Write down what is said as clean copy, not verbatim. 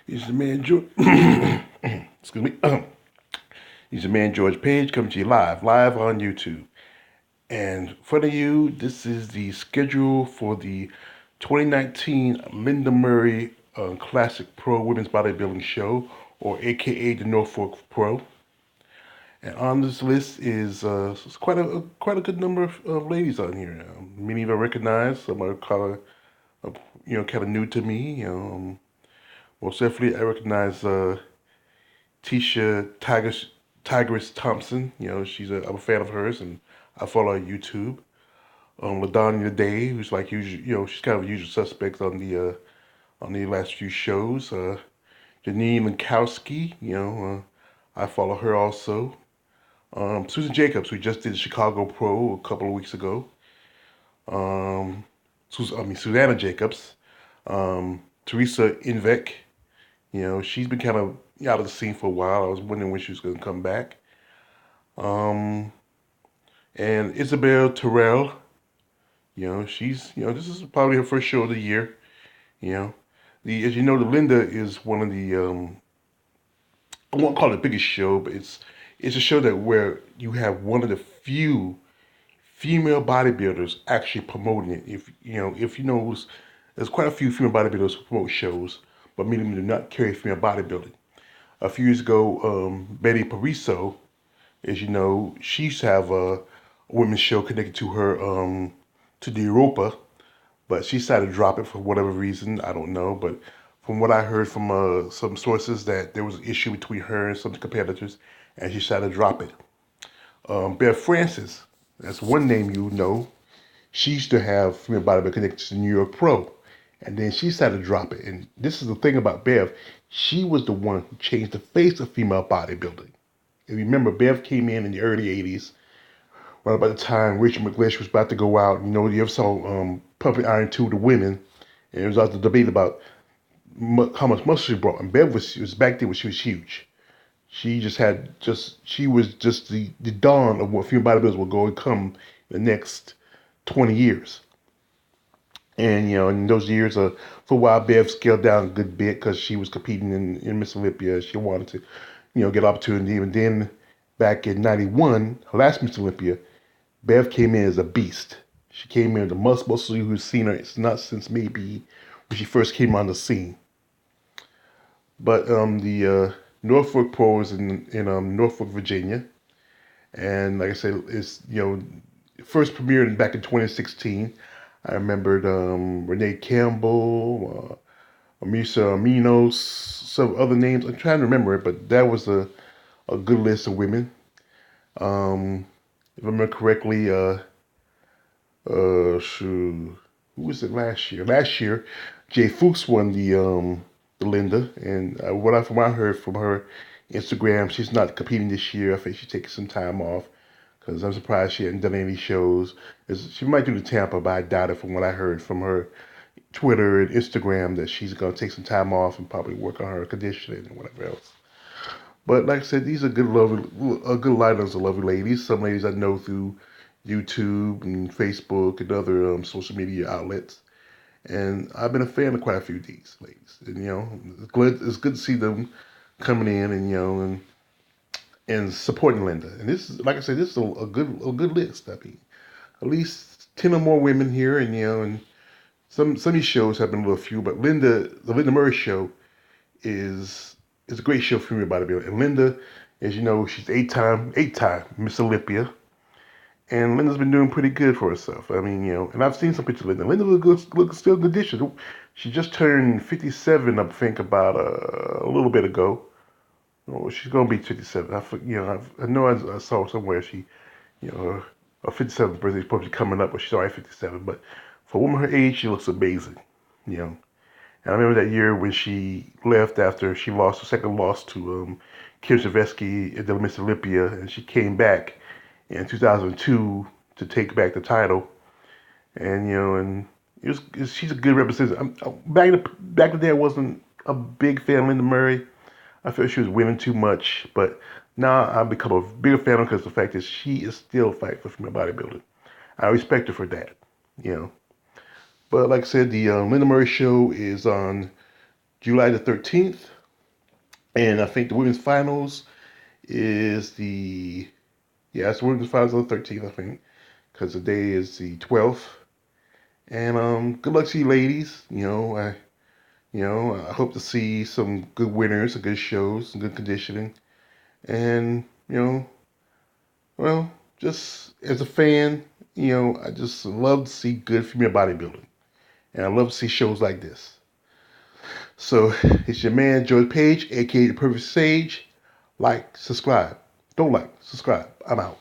He's the man, George. Excuse me. He's the man, George Page, coming to you live on YouTube. And in front of you, this is the schedule for the 2019 Lenda Murray Classic Pro Women's Bodybuilding Show, or AKA the Norfolk Pro. And on this list is quite a good number of ladies on here. Many of I recognize, some are kind of new to me. Most definitely, I recognize Tisha Tigress Thompson. I'm a fan of hers, and I follow her on YouTube. LaDonya Day, who's like usual, she's kind of a usual suspect on the last few shows. Janine Lankowski, I follow her also. Susan Jacobs, who just did Chicago Pro a couple of weeks ago. Susanna Jacobs. Teresa Invek, she's been kind of out of the scene for a while. I was wondering when she was going to come back. Um, and Isabel Terrell, this is probably her first show of the year. You know, as you know, the Linda is one of the, I won't call it the biggest show, but it's a show that where you have one of the few female bodybuilders actually promoting it. If you know, there's quite a few female bodybuilders who promote shows, but many of them do not carry female bodybuilding. A few years ago, Betty Pariso, as you know, she used to have a women's show connected to her to the Europa, but she decided to drop it for whatever reason. I don't know, but from what I heard from some sources, that there was an issue between her and some competitors, and she decided to drop it. Bear Francis, that's one name you know. She used to have female bodybuilding connected to the New York Pro, and then she decided to drop it. And this is the thing about Bev. She was the one who changed the face of female bodybuilding. If you remember, Bev came in the early 80s, right about the time Richard McLeish was about to go out. You ever saw Pumping Iron 2, the women, and there was also the debate about how much muscle she brought. And Bev was back then when she was huge. She was just the dawn of what female bodybuilders were going to come in the next 20 years. And, in those years, for a while, Bev scaled down a good bit because she was competing in Miss Olympia. She wanted to, get opportunity. And then back in 91, her last Miss Olympia, Bev came in as a beast. She came in with the muscle you've seen her. It's not since maybe when she first came on the scene. But the Norfolk Pro is in Norfolk, Virginia. And like I said, it's, first premiered back in 2016. I remembered Renee Campbell, Amisa Aminos, some other names. I'm trying to remember it, but that was a good list of women. If I remember correctly, who was it last year? Last year, Jay Fuchs won the Linda, and from what I heard from her Instagram, she's not competing this year. I think she's taking some time off because I'm surprised she hadn't done any shows. She might do the Tampa, but I doubt it from what I heard from her Twitter and Instagram that she's going to take some time off and probably work on her conditioning and whatever else. But like I said, these are good lineups of lovely ladies. Some ladies I know through YouTube and Facebook and other social media outlets. And I've been a fan of quite a few of these ladies. And, it's good to see them coming in and, and supporting Linda. And this is, like I said, this is a good list. I mean, at least 10 or more women here, and, and some of these shows have been a little few, but the Lenda Murray show is a great show for female bodybuilding. And Linda, as you know, she's eight-time Miss Olympia. And Linda's been doing pretty good for herself. I mean, and I've seen some pictures of Linda. Linda looks still good condition. She just turned 57, I think, about a little bit ago. Oh, she's gonna be 57. I know I saw somewhere she, her 57th birthday is probably coming up, but she's already 57. But for a woman her age, she looks amazing. And I remember that year when she left after she lost her second loss to Kim Savetsky at the Miss Olympia, and she came back in 2002 to take back the title. And and she's a good representative. Back in the day, I wasn't a big fan of Linda Murray. I felt she was winning too much, but now I've become a bigger fan of her because the fact that she is still fighting for female bodybuilding. I respect her for that. But like I said, the Linda Murray show is on July the 13th. And I think the women's finals is it's the women's finals on the 13th, I think, because the day is the 12th. And good luck to you ladies. I hope to see some good winners, some good shows, some good conditioning. And, well, just as a fan, I just love to see good female bodybuilding. And I love to see shows like this. So it's your man, George Page, aka The Perfect Sage. Like, subscribe. Don't like, subscribe. I'm out.